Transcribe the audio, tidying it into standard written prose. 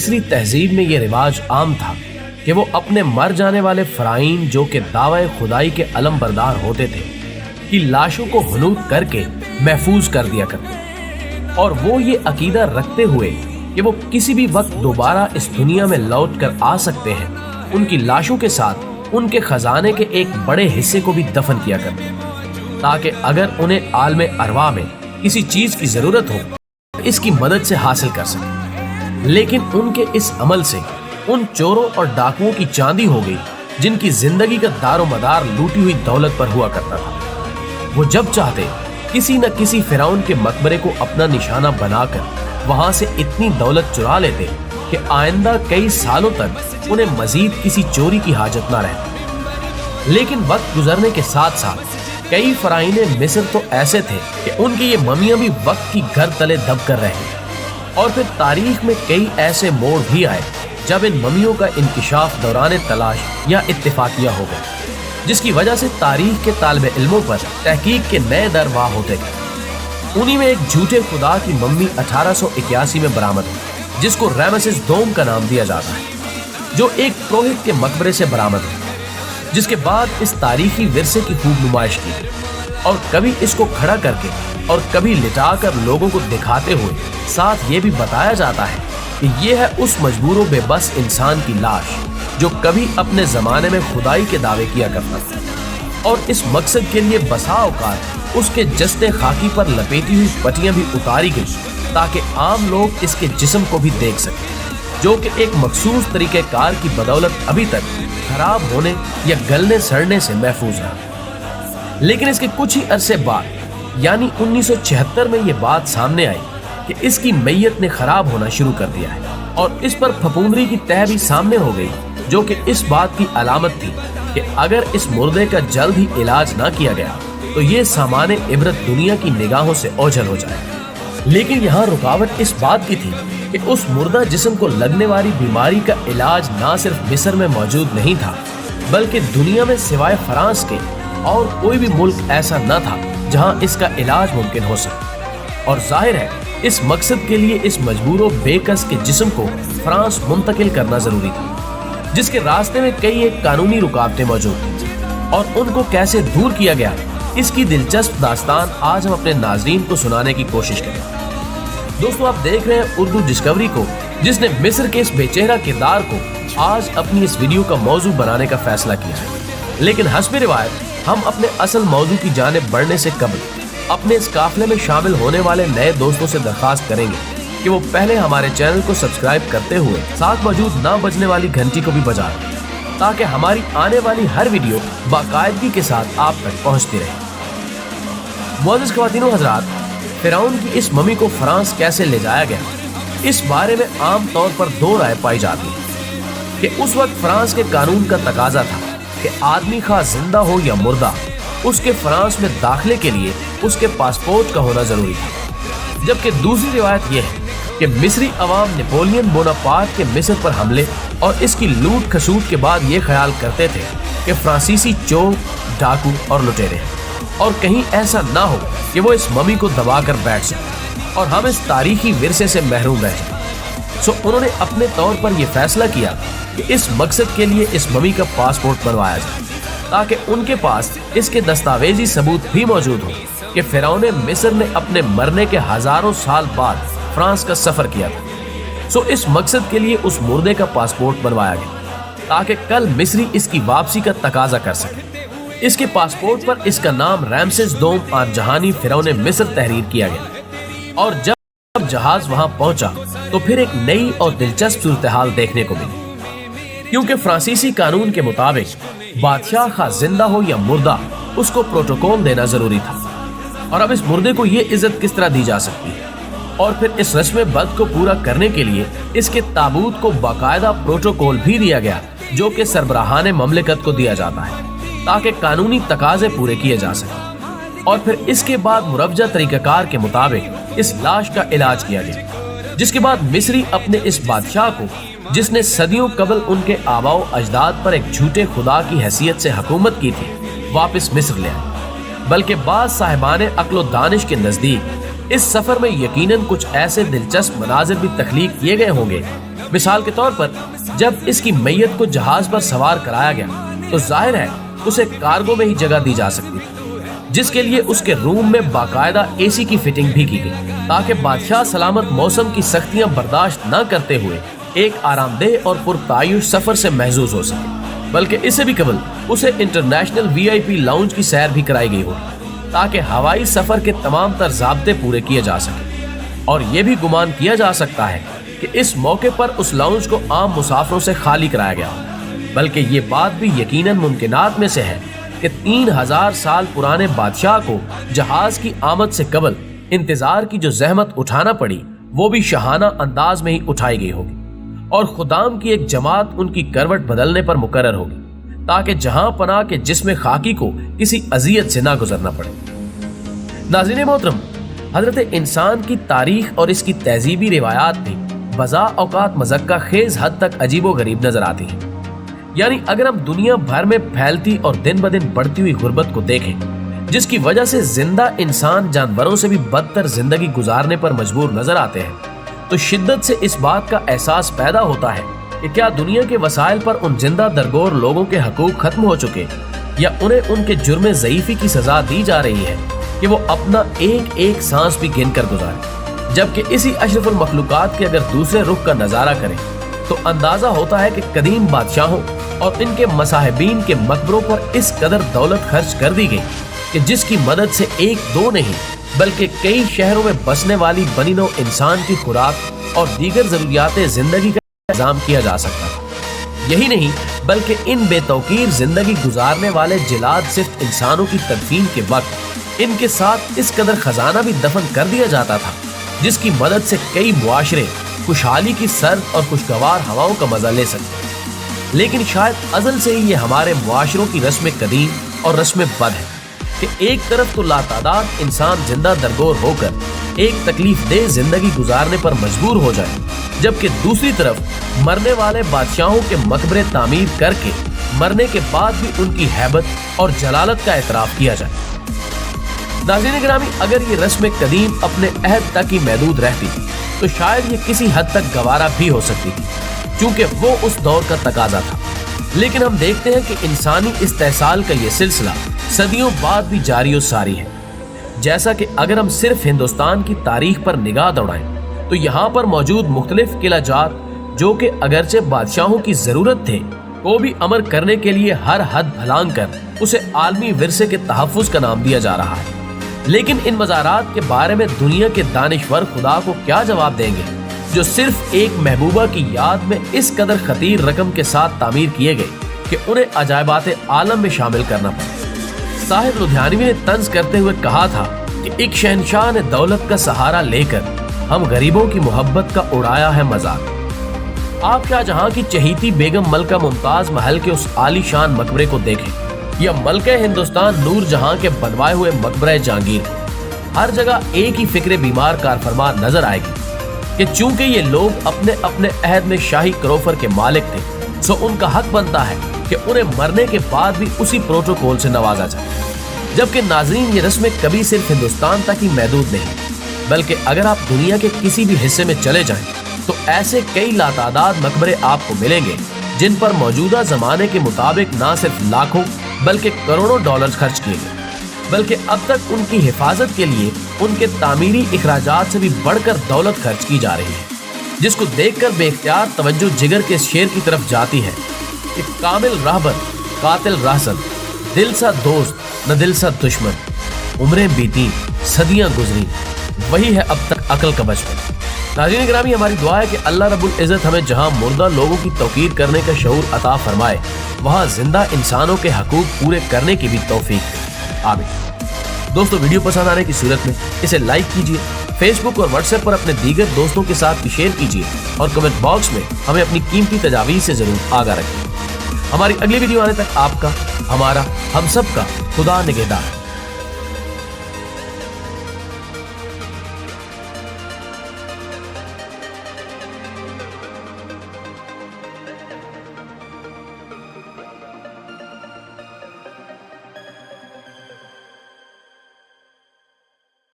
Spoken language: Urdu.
مصری تہذیب میں یہ رواج عام تھا کہ وہ اپنے مر جانے والے فرائین جو کہ دعوی خدائی کے علم بردار ہوتے تھے کی لاشوں کو حنوط کر کے محفوظ کر دیا کرتے، اور وہ یہ عقیدہ رکھتے ہوئے کہ وہ کسی بھی وقت دوبارہ اس دنیا میں لوٹ کر آ سکتے ہیں، ان کی لاشوں کے ساتھ ان کے خزانے کے ایک بڑے حصے کو بھی دفن کیا کرتے، تاکہ اگر انہیں عالم ارواح میں کسی چیز کی ضرورت ہو اس کی مدد سے حاصل کر سکیں۔ لیکن ان کے اس عمل سے ان چوروں اور ڈاکوؤں کی چاندی ہو گئی جن کی زندگی کا دار و مدار لوٹی ہوئی دولت پر ہوا کرتا تھا۔ وہ جب چاہتے کسی نہ کسی فرعون کے مقبرے کو اپنا نشانہ بنا کر وہاں سے اتنی دولت چرا لیتے کہ آئندہ کئی سالوں تک انہیں مزید کسی چوری کی حاجت نہ رہتی۔ لیکن وقت گزرنے کے ساتھ ساتھ کئی فرعین مصر تو ایسے تھے کہ ان کی یہ ممیاں بھی وقت کی گھر تلے دب کر رہے، اور پھر تاریخ میں کئی ایسے موڑ بھی آئے جب ان ممیوں کا انکشاف دوران تلاش یا اتفاقیہ ہو گیا، جس کی وجہ سے تاریخ کے طالب علموں پر تحقیق کے نئے در واہ ہوتے گئے۔ انہی میں ایک جھوٹے خدا کی ممی 1881 میں برآمد ہوئی جس کو رامسس دوم کا نام دیا جاتا ہے، جو ایک پروہت کے مقبرے سے برآمد ہوئی، جس کے بعد اس تاریخی ورثے کی خوب نمائش کی اور کبھی اس کو کھڑا کر کے اور کبھی لٹا کر لوگوں کو دکھاتے ہوئے ساتھ یہ بھی بتایا جاتا ہے کہ یہ ہے اس مجبور و بے بس انسان کی لاش جو کبھی اپنے زمانے میں خدائی کے دعوے کیا کرتا تھا، اور اس مقصد کے لیے بسا اوقات اس کے جسد خاکی پر لپیٹی ہوئی پٹیاں بھی اتاری گئی تاکہ عام لوگ اس کے جسم کو بھی دیکھ سکیں، جو کہ ایک مخصوص طریقہ کار کی بدولت ابھی تک خراب ہونے یا گلنے سڑنے سے محفوظ ہے۔ لیکن اس کے کچھ ہی عرصے بعد یعنی 1976 میں یہ بات سامنے آئی کہ اس کی میت نے خراب ہونا شروع کر دیا ہے، اور اس پر پھپھوندری کی تہ بھی سامنے ہو گئی، جو کہ اس بات کی علامت تھی کہ اگر اس مردے کا جلد ہی علاج نہ کیا گیا تو یہ سامان عبرت دنیا کی نگاہوں سے اوجھل ہو جائے۔ لیکن یہاں رکاوٹ اس بات کی تھی کہ اس مردہ جسم کو لگنے والی بیماری کا علاج نہ صرف مصر میں موجود نہیں تھا بلکہ دنیا میں سوائے فرانس کے اور کوئی بھی ملک ایسا نہ تھا جہاں اس کا علاج ممکن ہو سکے، اور ظاہر ہے اس مقصد کے لیے اس مجبور و بے کس کے جسم کو فرانس منتقل کرنا ضروری تھا، جس کے راستے میں کئی ایک قانونی رکاوٹیں موجود تھیں، اور ان کو کیسے دور کیا گیا اس کی دلچسپ داستان آج ہم اپنے ناظرین کو سنانے کی کوشش کریں۔ دوستو، آپ دیکھ رہے ہیں اردو ڈسکوری کو، جس نے مصر کے اس بے چہرہ کردار کو آج اپنی اس ویڈیو کا موضوع بنانے کا فیصلہ کیا ہے۔ لیکن حسب روایت ہم اپنے اصل موضوع کی جانب بڑھنے سے قبل اپنے اس قافلے میں شامل ہونے والے نئے دوستوں سے درخواست کریں گے کہ وہ پہلے ہمارے چینل کو سبسکرائب کرتے ہوئے ساتھ موجود نہ بجنے والی گھنٹی کو بھی بجا دیں، تاکہ ہماری آنے والی ہر ویڈیو باقاعدگی کے ساتھ آپ تک پہنچتی رہے۔ معزز خواتین و حضرات، فرعون کی اس ممی کو فرانس کیسے لے جایا گیا، اس بارے میں عام طور پر دو رائے پائی جاتی ہے کہ اس وقت فرانس کے قانون کا تقاضا تھا کہ آدمی خواہ زندہ ہو یا مردہ، اس کے فرانس میں داخلے کے لیے اس کے پاسپورٹ کا ہونا ضروری تھا، جبکہ دوسری روایت یہ ہے کہ مصری عوام نیپولین بوناپارٹ کے مصر پر حملے اور اس کی لوٹ کھسوٹ کے بعد یہ خیال کرتے تھے کہ فرانسیسی چور، ڈاکو اور لٹیرے ہیں، اور کہیں ایسا نہ ہو کہ وہ اس ممی کو دبا کر بیٹھ سکیں اور ہم اس تاریخی ورثے سے محروم رہ جائیں۔ سو انہوں نے اپنے طور پر یہ فیصلہ کیا کہ اس مقصد کے لیے اس ممی کا پاسپورٹ بنوایا جائے، تاکہ ان کے پاس اس کے دستاویزی ثبوت بھی موجود ہو کہ فرعون مصر نے اپنے مرنے کے ہزاروں سال بعد فرانس کا سفر کیا تھا۔ سو اس مقصد کے لیے اس مردے کا پاسپورٹ بنوایا گیا تاکہ کل مصری اس کی واپسی کا تقاضا کر سکے۔ اس کے پاسپورٹ پر اس کا نام رامسس دوم آن جہانی فرعون مصر تحریر کیا گیا، اور جب جہاز وہاں پہنچا تو پھر ایک نئی اور دلچسپ صورتحال دیکھنے کو ملی، کیونکہ فرانسیسی قانون کے مطابق بادشاہ خواہ زندہ ہو یا مردہ اس کو پروٹوکول دینا ضروری تھا، اور اب اس مردے کو یہ عزت کس طرح دی جا سکتی ہے، اور پھر اس رسم بد کو پورا کرنے کے لیے اس کے تابوت کو باقاعدہ پروٹوکول بھی دیا گیا جو کہ سربراہان مملکت کو دیا جاتا ہے تاکہ قانونی تقاضے پورے کیے جا سکیں، اور پھر اس کے بعد مروجہ طریقہ کار کے مطابق اس لاش کا علاج کیا گیا، جس کے بعد مصری اپنے اس بادشاہ کو، جس نے صدیوں قبل ان کے آباء و اجداد پر ایک جھوٹے خدا کی حیثیت سے حکومت کی تھی، واپس مصر لے آئے۔ بلکہ بعض صاحبان عقل و دانش کے نزدیک اس سفر میں یقیناً کچھ ایسے دلچسپ مناظر بھی تخلیق کیے گئے ہوں گے مثال کے طور پر جب اس کی میت کو جہاز پر سوار کرایا گیا تو ظاہر ہے اسے کارگو میں ہی جگہ دی جا سکتی تھی، جس کے لیے اس کے روم میں باقاعدہ اے سی کی فٹنگ بھی کی گئی تاکہ بادشاہ سلامت موسم کی سختیاں برداشت نہ کرتے ہوئے ایک آرام دہ اور پرتعیش سفر سے محظوظ ہو سکے۔ بلکہ اسے بھی قبل اسے انٹرنیشنل VIP لاؤنج کی سیر بھی کرائی گئی ہوگی تاکہ ہوائی سفر کے تمام تر ضابطے پورے کیے جا سکیں، اور یہ بھی گمان کیا جا سکتا ہے کہ اس موقع پر اس لاؤنج کو عام مسافروں سے خالی کرایا گیا، بلکہ یہ بات بھی یقیناً ممکنات میں سے ہے کہ 3000 سال پرانے بادشاہ کو جہاز کی آمد سے قبل انتظار کی جو زحمت اٹھانا پڑی وہ بھی شاہانہ انداز میں ہی اٹھائی گئی ہوگی، اور خدام کی ایک جماعت ان کی کروٹ بدلنے پر مقرر ہوگی تاکہ جہاں پناہ کے جسم خاکی کو کسی اذیت سے نہ گزرنا پڑے۔ ناظرین محترم، حضرت انسان کی تاریخ اور اس کی تہذیبی روایات بھی بذا اوقات مذکہ خیز حد تک عجیب و غریب نظر آتی ہیں۔ یعنی اگر ہم دنیا بھر میں پھیلتی اور دن بدن بڑھتی ہوئی غربت کو دیکھیں، جس کی وجہ سے زندہ انسان جانوروں سے بھی بدتر زندگی گزارنے پر مجبور نظر آتے ہیں، تو شدت سے اس بات کا احساس پیدا ہوتا ہے کہ کیا دنیا کے وسائل پر ان زندہ درگور لوگوں کے حقوق ختم ہو چکے، یا انہیں ان کے جرم ضعیفی کی سزا دی جا رہی ہے کہ وہ اپنا ایک ایک سانس بھی گن کر گزارے، جبکہ اسی اشرف المخلوقات کے اگر دوسرے رخ کا نظارہ کریں تو اندازہ ہوتا ہے کہ قدیم بادشاہوں اور ان کے مصاحبین کے مقبروں پر اس قدر دولت خرچ کر دی گئی کہ جس کی مدد سے ایک دو نہیں بلکہ کئی شہروں میں بسنے والی بنی نوع انسان کی خوراک اور دیگر ضروریات زندگی کا انتظام کیا جا سکتا ہے۔ یہی نہیں بلکہ ان بے توقیر زندگی گزارنے والے جلاد صرف انسانوں کی تدفین کے وقت ان کے ساتھ اس قدر خزانہ بھی دفن کر دیا جاتا تھا جس کی مدد سے کئی معاشرے خوشحالی کی سرد اور خوشگوار ہواؤں کا مزہ لے سکتے۔ لیکن شاید ازل سے ہی یہ ہمارے معاشروں کی رسم قدیم اور رسم بد ہے کہ ایک طرف تو لاتعداد انسان زندہ درگور ہو کر ایک تکلیف دہ زندگی گزارنے پر مجبور ہو جائے، جبکہ دوسری طرف مرنے والے بادشاہوں کے مقبرے تعمیر کر کے مرنے کے بعد بھی ان کی ہیبت اور جلالت کا اعتراف کیا جائے۔ ناظرین گرامی، اگر یہ رسم قدیم اپنے عہد تک ہی محدود رہتی تو شاید یہ کسی حد تک گوارا بھی ہو سکتی تھی، چونکہ وہ اس دور کا تقاضا تھا۔ لیکن ہم دیکھتے ہیں کہ انسانی استحصال کا یہ سلسلہ صدیوں بعد بھی جاری و ساری ہے۔ جیسا کہ اگر ہم صرف ہندوستان کی تاریخ پر نگاہ دوڑائیں تو یہاں پر موجود مختلف قلعہ جات جو کہ اگرچہ بادشاہوں کی ضرورت تھے کو بھی امر کرنے کے لیے ہر حد پھلانگ کر اسے عالمی ورثے کے تحفظ کا نام دیا جا رہا ہے، لیکن ان مزارات کے بارے میں دنیا کے دانشور خدا کو کیا جواب دیں گے جو صرف ایک محبوبہ کی یاد میں اس قدر خطیر رقم کے ساتھ تعمیر کیے گئے کہ انہیں عجائبات عالم میں شامل کرنا پڑا۔ صاحب لدھیانوی نے طنز کرتے ہوئے کہا تھا کہ ایک شہنشاہ نے دولت کا سہارا لے کر ہم غریبوں کی محبت کا اڑایا ہے مذاق۔ آپ شاہ جہاں کی چہیتی بیگم ملکہ ممتاز محل کے اس عالی شان مقبرے کو دیکھیں، یا ملکہ ہندوستان نور جہاں کے بنوائے ہوئے مقبرہ جہانگیر، ہر جگہ ایک ہی فکر بیمار کارفرما نظر آئے گی کہ چونکہ یہ لوگ اپنے اپنے عہد میں شاہی کروفر کے مالک تھے، سو ان کا حق بنتا ہے کہ انہیں مرنے کے بعد بھی اسی پروٹوکول سے نوازا جائے۔ جبکہ ناظرین، یہ رسمیں کبھی صرف ہندوستان تک ہی محدود نہیں، بلکہ اگر آپ دنیا کے کسی بھی حصے میں چلے جائیں تو ایسے کئی لاتعداد مقبرے آپ کو ملیں گے جن پر موجودہ زمانے کے مطابق نہ صرف لاکھوں بلکہ کروڑوں ڈالر خرچ کیے گئے، بلکہ اب تک ان کی حفاظت کے لیے ان کے تعمیری اخراجات سے بھی بڑھ کر دولت خرچ کی جا رہی ہے، جس کو دیکھ کر بے اختیار توجہ جگر کے شعر کی طرف جاتی ہے کہ کامل راہبر قاتل راہزن، دل سا دوست نہ دل سا دشمن، عمریں بیتی صدیاں گزری، وہی ہے اب تک عقل کا بچپن۔ ناظرین گرامی، ہماری دعا ہے کہ اللہ رب العزت ہمیں جہاں مردہ لوگوں کی توقیر کرنے کا شعور عطا فرمائے، وہاں زندہ انسانوں کے حقوق پورے کرنے کی بھی توفیق دے، آمین۔ دوستو، ویڈیو پسند آنے کی صورت میں اسے لائک کیجیے، فیس بک اور واٹس ایپ پر اپنے دیگر دوستوں کے ساتھ بھی شیئر کیجیے، اور کمنٹ باکس میں ہمیں اپنی قیمتی تجاویز سے ضرور آگاہ رکھیں۔ ہماری اگلی ویڈیو آنے تک آپ کا، ہمارا، ہم سب کا خدا نگہدار۔